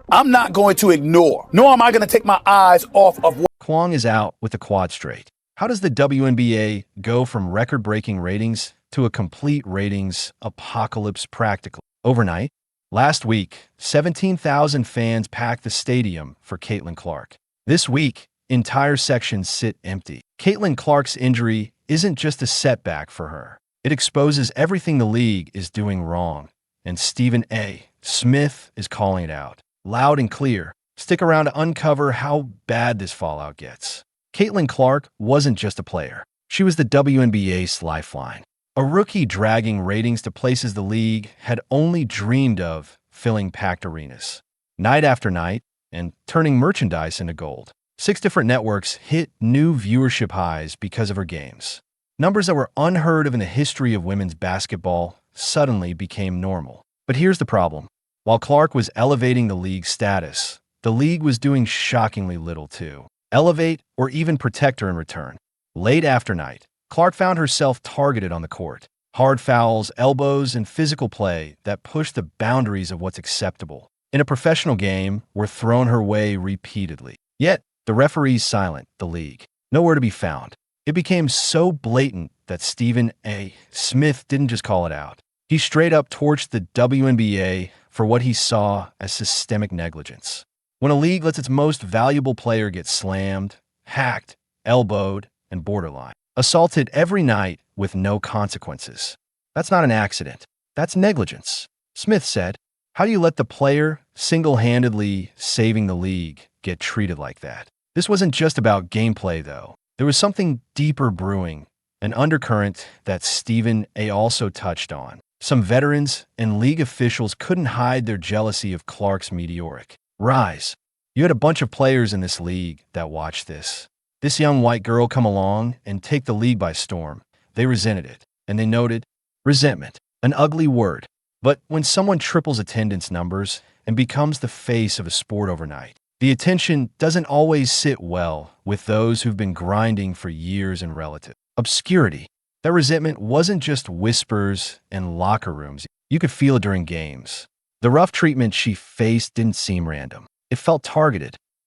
I'm not going to ignore, nor am I going to take my eyes off of what Kwong is out with the quad straight. How does the WNBA go from record-breaking ratings to a complete ratings apocalypse practically overnight? Last week, 17,000 fans packed the stadium for Caitlin Clark. This week, entire sections sit empty. Caitlin Clark's injury isn't just a setback for her. It exposes everything the league is doing wrong, and Stephen A. Smith is calling it out, loud and clear. Stick around to uncover how bad this fallout gets. Caitlin Clark wasn't just a player. She was the WNBA's lifeline. A rookie dragging ratings to places the league had only dreamed of, filling packed arenas, night after night, and turning merchandise into gold. 6 different networks hit new viewership highs because of her games. Numbers that were unheard of in the history of women's basketball suddenly became normal. But here's the problem. While Clark was elevating the league's status, the league was doing shockingly little to elevate or even protect her in return. Late after night, Clark found herself targeted on the court. Hard fouls, elbows, and physical play that pushed the boundaries of what's acceptable in a professional game were thrown her way repeatedly. Yet, the referees silent, the league. Nowhere to be found. It became so blatant that Stephen A. Smith didn't just call it out. He straight up torched the WNBA for what he saw as systemic negligence. When a league lets its most valuable player get slammed, hacked, elbowed, and borderline assaulted every night with no consequences. That's not an accident. That's negligence. Smith said, how do you let the player single-handedly saving the league get treated like that? This wasn't just about gameplay, though. There was something deeper brewing, an undercurrent that Stephen A. also touched on. Some veterans and league officials couldn't hide their jealousy of Clark's meteoric rise. You had a bunch of players in this league that watched this young white girl come along and take the league by storm. They resented it, and they noted resentment, an ugly word. But when someone triples attendance numbers and becomes the face of a sport overnight, the attention doesn't always sit well with those who've been grinding for years in relative obscurity. That resentment wasn't just whispers in locker rooms. You could feel it during games. The rough treatment she faced didn't seem random. It felt targeted.